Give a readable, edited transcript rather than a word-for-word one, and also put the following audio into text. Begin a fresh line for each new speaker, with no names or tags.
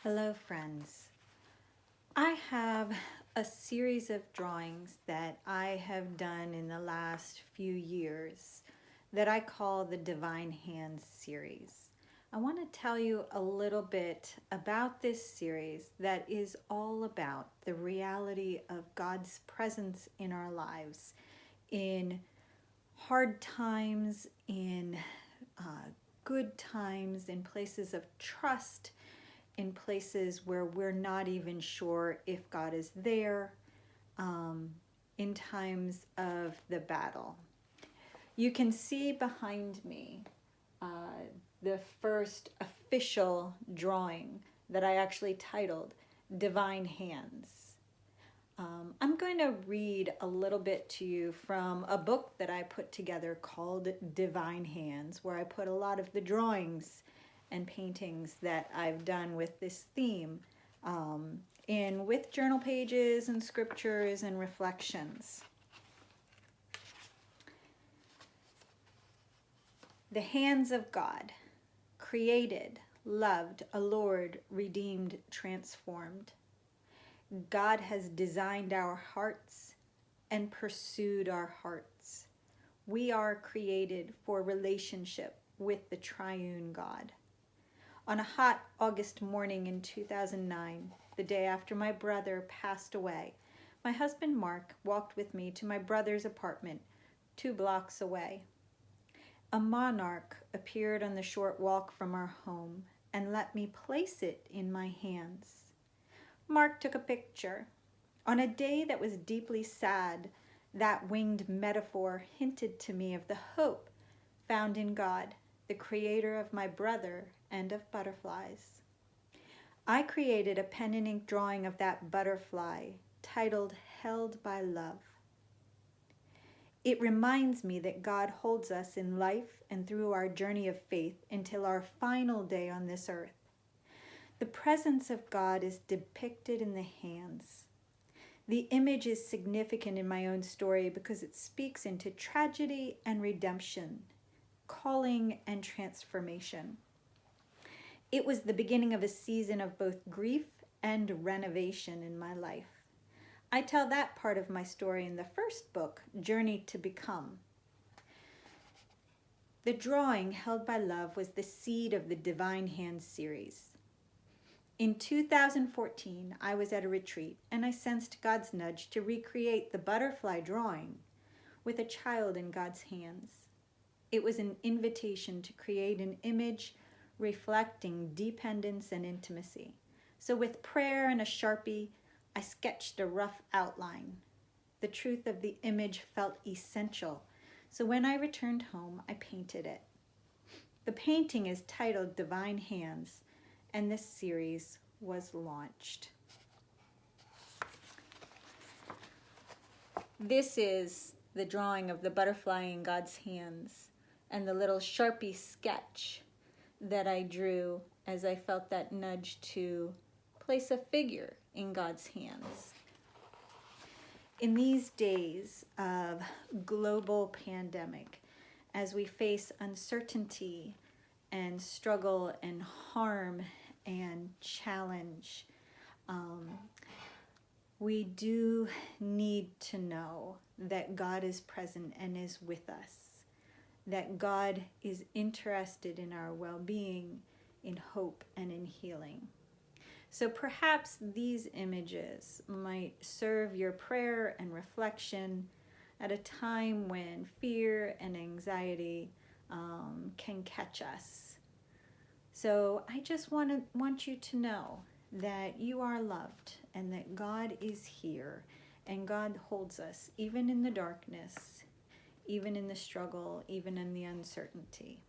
Hello, friends. I have a series of drawings that I have done in the last few years that I call the Divine Hands series. I want to tell you a little bit about this series that is all about the reality of God's presence in our lives in hard times, in good times, in places of trust, in places where we're not even sure if God is there, in times of the battle. You can see behind me the first official drawing that I actually titled Divine Hands. I'm going to read a little bit to you from a book that I put together called Divine Hands, where I put a lot of the drawings and paintings that I've done with this theme in with journal pages and scriptures and reflections. The hands of God, created, loved, allured, redeemed, transformed. God has designed our hearts and pursued our hearts. We are created for relationship with the triune God. On a hot August morning in 2009, the day after my brother passed away, my husband Mark walked with me to my brother's apartment 2 blocks away. A monarch appeared on the short walk from our home and let me place it in my hands. Mark took a picture. On a day that was deeply sad, that winged metaphor hinted to me of the hope found in God, the creator of my brother and of butterflies. I created a pen and ink drawing of that butterfly titled Held by Love. It reminds me that God holds us in life and through our journey of faith until our final day on this earth. The presence of God is depicted in the hands. The image is significant in my own story because it speaks into tragedy and redemption, calling and transformation. It was the beginning of a season of both grief and renovation in my life. I tell that part of my story in the first book, Journey to Become. The drawing Held by Love was the seed of the Divine Hands series. In 2014, I was at a retreat and I sensed God's nudge to recreate the butterfly drawing with a child in God's hands. It was an invitation to create an image reflecting dependence and intimacy. So with prayer and a Sharpie, I sketched a rough outline. The truth of the image felt essential, so when I returned home, I painted it. The painting is titled Divine Hands, and this series was launched. This is the drawing of the butterfly in God's hands and the little Sharpie sketch that I drew as I felt that nudge to place a figure in God's hands. In these days of global pandemic, as we face uncertainty and struggle and harm and challenge, we do need to know that God is present and is with us, that God is interested in our well-being, in hope, and in healing. So perhaps these images might serve your prayer and reflection at a time when fear and anxiety can catch us. So I just want you to know that you are loved and that God is here and God holds us even in the darkness, even in the struggle, even in the uncertainty.